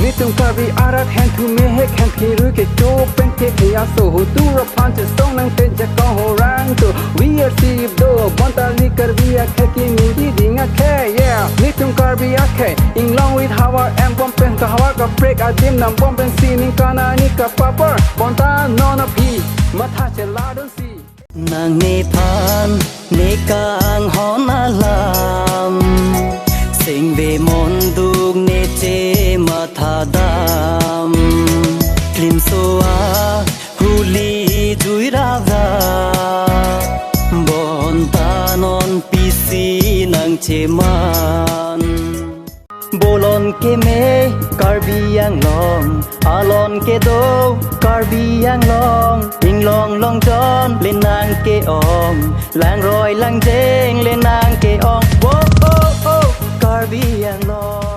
มิตุงกาบีอารักแฮนทูเมเฮกแฮนพีรุเกโจเป็นเทพยาโซหูตูรพันจะส่งนังเป็นจะกองโหรังตัววีอาร์ซีบโดบอนตาลิกาบีอาแค่กิมิดีดิงอาแค่มิตุงกาบีอาแค่อิงลองวิดฮาวาแอมบอมเป็นกะฮาวากับเบรกอาดิมนำบอมเป็นซีนิงกานานิกับปาปอร์บอนตานอนอพีมาทาเชลาดอนซีนางเนพานเนกางหอนอาลามสิงเวมนดุกเนเจมาทาดามกลิมโซอาฮูลีจุยราดาบอนตานอนปีซีนางเจมันโบลอนเกเมการบียังลองอาลอนเกโดการบียังลองอิงลองลองจอนเล่นนางเกอองลางรอยลางเจงเล่นนางเกอองโอ้โอ้โอ้การบียังลอง